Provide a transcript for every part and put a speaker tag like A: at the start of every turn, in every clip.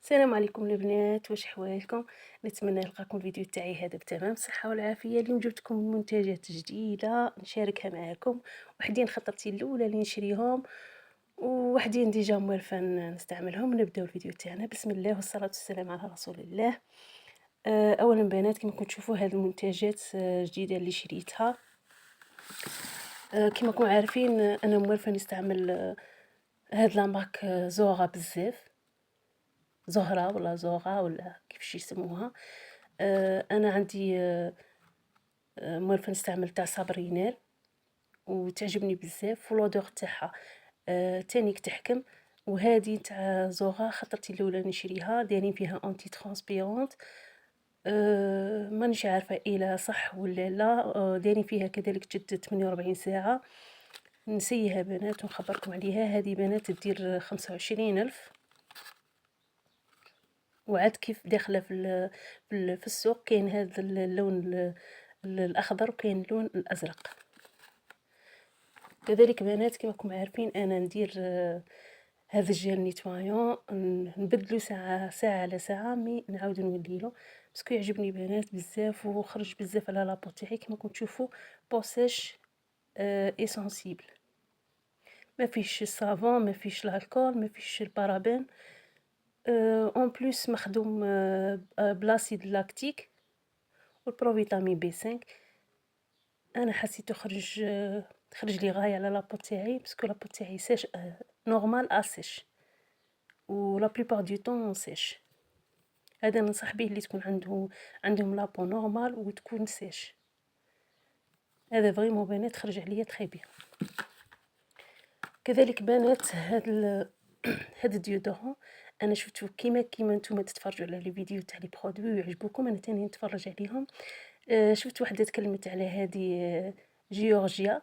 A: السلام عليكم البنات، واش حوالكم؟ نتمنى نلقاكم الفيديو تاعي هذا بتمام الصحه والعافيه. اليوم جبتكم منتجات جديده نشاركها معكم، وحدين خطرتي الاولى اللي نشريهم، ووحدين ديجا موالفه نستعملهم. نبداو الفيديو تاعنا. بسم الله والصلاه والسلام على رسول الله. اولا بنات، كما كنتم تشوفوا هذه المنتجات جديده اللي شريتها. كما راكم عارفين انا موالفه نستعمل هاد لا مارك زوغا بزاف، زهرة ولا زوغا ولا كيفاش يسموها. انا عندي موالفه نستعمل تاع صابرينال وتعجبني بزاف، ولودور تاعها تانيك تحكم. وهذه تاع زوغا خطرتي الاولى نشريها، دايرين فيها انتي ترانسبيرونت. مانيش عارفه الا صح ولا لا. دايرين فيها كذلك تجد 48 ساعه. نسيها بنات ونخبركم عليها. هذه بنات تدير 25,000. وعاد كيف داخله في السوق كاين هذا اللون الاخضر، وكاين اللون الازرق. كذلك بنات كما راكم عارفين انا ندير هذا الجيل نيتوايون، نبدلو ساعه على ساعه، مي نعاود نوليلو باسكو يعجبني بنات بزاف، وخرج بزاف على لابو تاعي. كما راكم تشوفوا بوسيش اي سنسيبل، ما فيش الصابون، ما فيش الكحول، ما فيش البارابين. اون بليس مخدوم بلاسيد لاكتيك والبروفيتامين بي 5. انا حسيته خرج لي غايه على لابو تاعي، باسكو لابو تاعي سيش نورمال اسيش، و لا بليبار دو طون سيش. هذا ننصح به اللي تكون عندهم لابو نورمال وتكون سيش. هذا فريمون بنات خرج عليا تري بيان. كذلك بنات هاد الديودورون انا شفتو كيما نتوما تتفرجوا على لي فيديو تاع لي برودوي ويعجبوكم، انا تاني نتفرج عليهم. شفت وحده تكلمت على هذه جيورجيا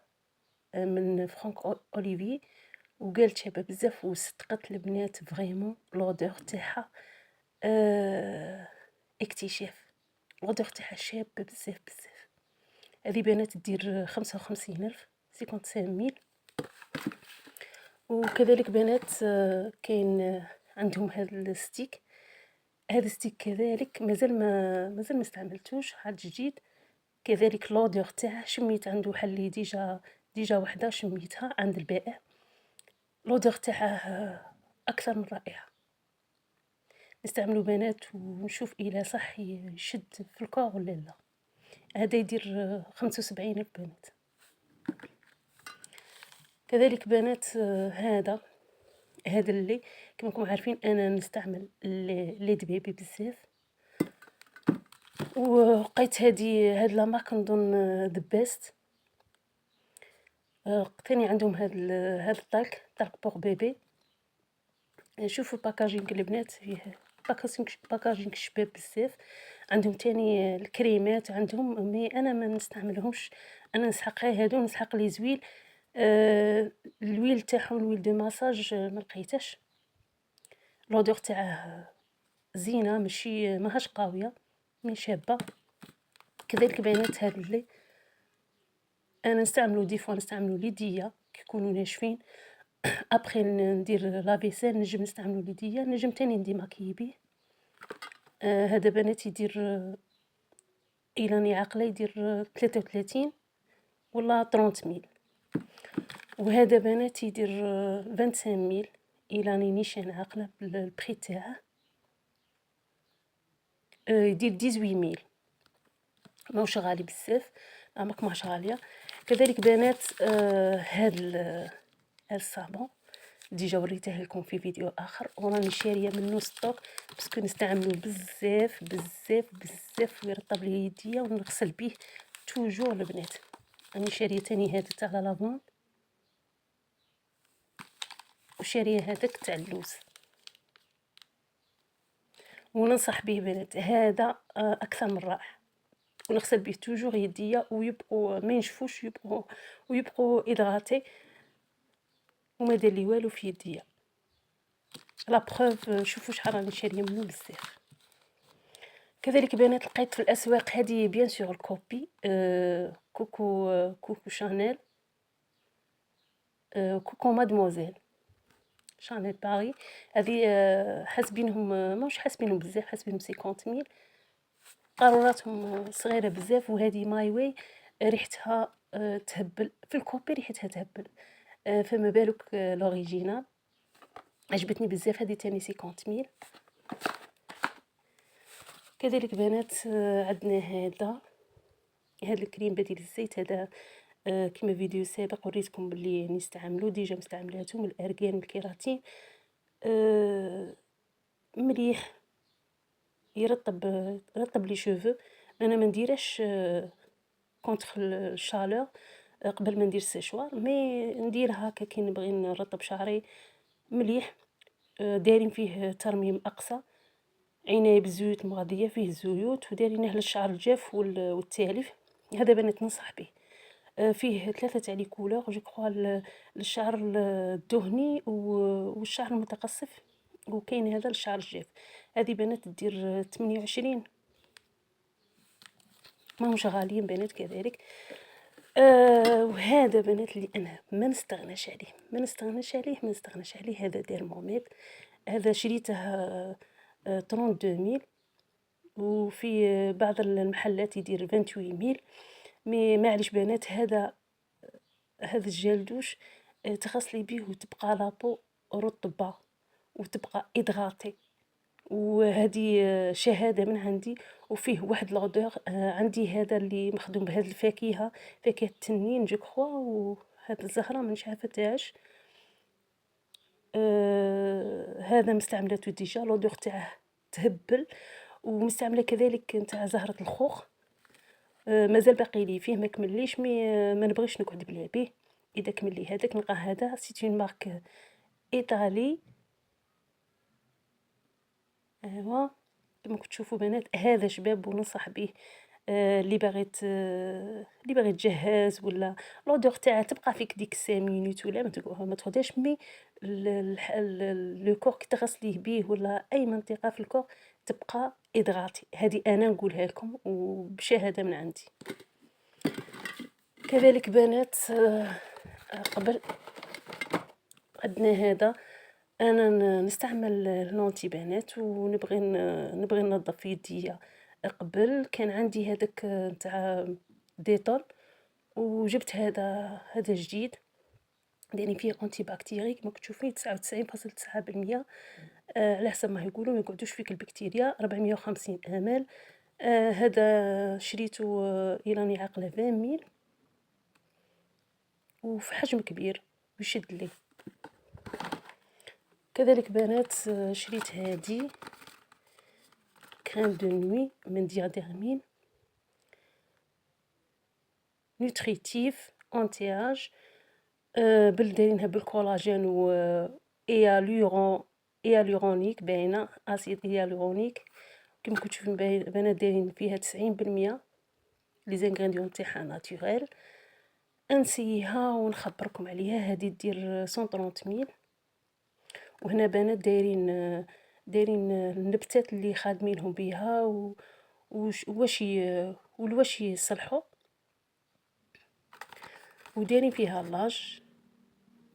A: من فرانك اوليفي، وقالت شابه بزاف وصدقت البنات فريمون. لودور تاعها اكتشاف، لودور تاعها شابه بزاف بزاف. هذه بنات تدير 55,000، 55,000. وكذلك بنات كاين عندهم هذا الستيك. هذا الستيك كذلك مازال ما استعملتوش، عاد جديد. كذلك لودور تاعه شميت عنده حلي ديجا وحده شميتها عند البائع. لودور تاعه اكثر من رائعه. نستعملو بنات ونشوف الى صح يشد في الكور ولا لا. هذا يدير 75,000 بنات. كذلك بنات هذا اللي كما راكم عارفين انا نستعمل ليد بيبي بزاف، ولقيت هاد لا مارك نظن ذا بيست. ثاني عندهم هاد الطلق بوغ بيبي. شوفوا الباكاجينغ البنات فيه باكاجينغ شباب بزاف. عندهم تاني الكريمات عندهم، مي انا ما نستعملهمش. انا نسحق هادو، نسحق لي زويل. الويل تاعهم الويل دو ماساج ما لقيتش. لودور تاعه زينه، ماهاش قويه، مي شابه. كذلك بنات هاد اللي انا نستعملو ديفوا نستعملو ليديا كي يكونوا ناشفين. ابخي ندير لافيسيل نجم نستعملو ليديا، نجم تاني ندي ماكيي بيه. هذا بنات يدير الى راني عاقله يدير 33 ولا 30,000. وهذا بنات يدير 25,000 الى راني نيشان عاقله بالبري تاعه. يدير 18,000، ماهوش غالي بزاف، ماك ماهوش غاليه. كذلك بنات هاد الصابون ديجا وريته لكم في فيديو اخر، وراني شاريه منه ستوك باسكو نستعملو بزاف بزاف بزاف، ويرطب لي يديا ونغسل به توجور البنات. راني شاريه تاني هذا تاع لافون، وشاريه هذاك تاع اللوز، وننصح به بنات. هذا اكثر من رائع، ونغسل به توجور يديا ويبقوا ما ينشفوش، ويبقوا إدغاتي، وما دار لي والو في يديا. لا بروف شوفوا شحال راني شاريه منه بزاف. كذلك بنات لقيت في الاسواق هذه بيان سور الكوبي كوكو شانيل، كوكو مادموزيل. شانيل باغي. هذه حاسبينهم ماهوش حاسبينهم بزاف، حاسبينهم 50,000. قاروراتهم صغيرة بزاف. وهذه ماي واي ريحتها تهبل في الكوبي، ريحتها تهبل. فما بالك لوريجينال. عجبتني بزاف هذه تاني 50,000. كذلك بنات عندنا هذا الكريم بديل الزيت. هذا كما فيديو سابق وريتكم باللي نستعملو ديجا مستعملاتهم الارغان والكيراتين. مليح، يرطب لي شوفو. انا ما نديرش كونتر الشالور قبل ما ندير السيشوار، مي ندير هكا كي نبغي نرطب شعري. مليح. دايرين فيه ترميم اقصى، عناية بالزيوت المغذية، فيه الزيوت ودايرينه للشعر الجاف والتالف. هذا بنات ننصح به. فيه 3 تاع لي كولور جو كخوا للشعر الدهني والشعر المتقصف، وكاين هذا للشعر الجاف. هذه بنات دير 28، ماهمش غاليين بنات كذلك. وهذا بنات اللي انا ما نستغناش عليه، هذا ديرموميد. هذا شريته 32,000، وفي بعض المحلات يدير 28,000. مي معليش بنات، هذا الجل دوش تغسلي بيه وتبقى لابو رطبة وتبقى إدغاطي. وهذه شهادة من عندي. وفيه واحد لودور عندي، هذا اللي مخدوم بهذه الفاكهة، فاكهة التنين جو كخوا، وهذا الزهرة مانيش عارفة تاعش. هذا مستعملته ديجا، لودور تاعه تهبل. ومستعمله كذلك نتاع زهرة الخوخ. مازال باقي لي فيه ما كمليش، مي ما نبغيش نقعد بلا بيه. اذا كمل لي هذاك نلقى هذا سيت اون مارك ايطالي. ايوا كما كنتوا تشوفوا بنات، هذا شباب وننصح به. اللي باغي تجهز ولا لودور تاعها تبقى فيك ديك 5 مينوت ولا ما تاخدهاش. مي لو كور كي تغسليه بيه ولا اي منطقه في الكور تبقى إدغاطي. هذه انا نقولها لكم وبشهاده من عندي. كذلك بنات قبل عندنا هذا. انا نستعمل لونتي بنات، ونبغي نبغي ننظف يديا. قبل كان عندي هذاك نتاع ديتول، وجبت هذا جديد دايرين فيه انتي بكتيري كما كتشوفين 99.9%. على حسب ما يقولوا ما يقعدوش فيك البكتيريا. 450 امل. هذا شريته الى عاقله 20,000 وفي حجم كبير ويشد لي. كذلك بنات شريت هذه كريم دو نوي من دياديرمين نوتريتيف انتياج. دايرينها بالكولاجين و ايالورونيك، باينه اسيد ايالورونيك. كما كنتو تشوفوا بنات دايرين فيها 90% لي زانغريديون تاعها ناتوريل. نسيها ونخبركم عليها. هذه دير 130,000. وهنا بنات دايرين النبتات اللي خادمينهم بها واش يصلحوا. ودايرين فيها لاج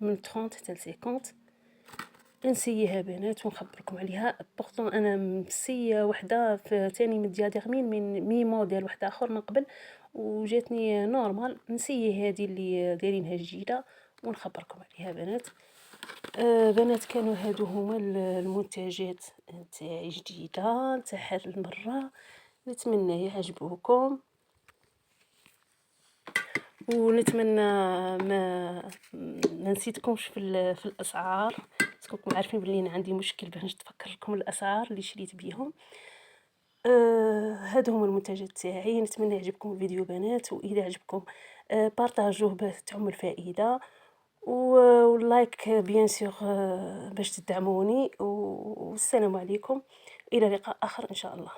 A: من 30 حتى 50. نسيها بنات ونخبركم عليها. بورطون انا مسيه وحده في تاني من دياديرمين من مي موديل واحد اخر من قبل وجاتني نورمال. نسيه هذه اللي دايرينها جديده ونخبركم عليها بنات. بنات كانوا هادو هما المنتجات تاعي جديده تاع هاد المره. نتمنى يعجبوكم، ونتمنى ما نسيتكمش في الاسعار. راكم عارفين بلي انا عندي مشكل باش نتفكر لكم الاسعار اللي شريت بيهم. هادو هما المنتجات تاعي. نتمنى يعجبكم الفيديو بنات، واذا عجبكم بارطاجوه باش تعم الفائده، واللايك بيان سور باش تدعموني. والسلام عليكم، الى لقاء اخر ان شاء الله.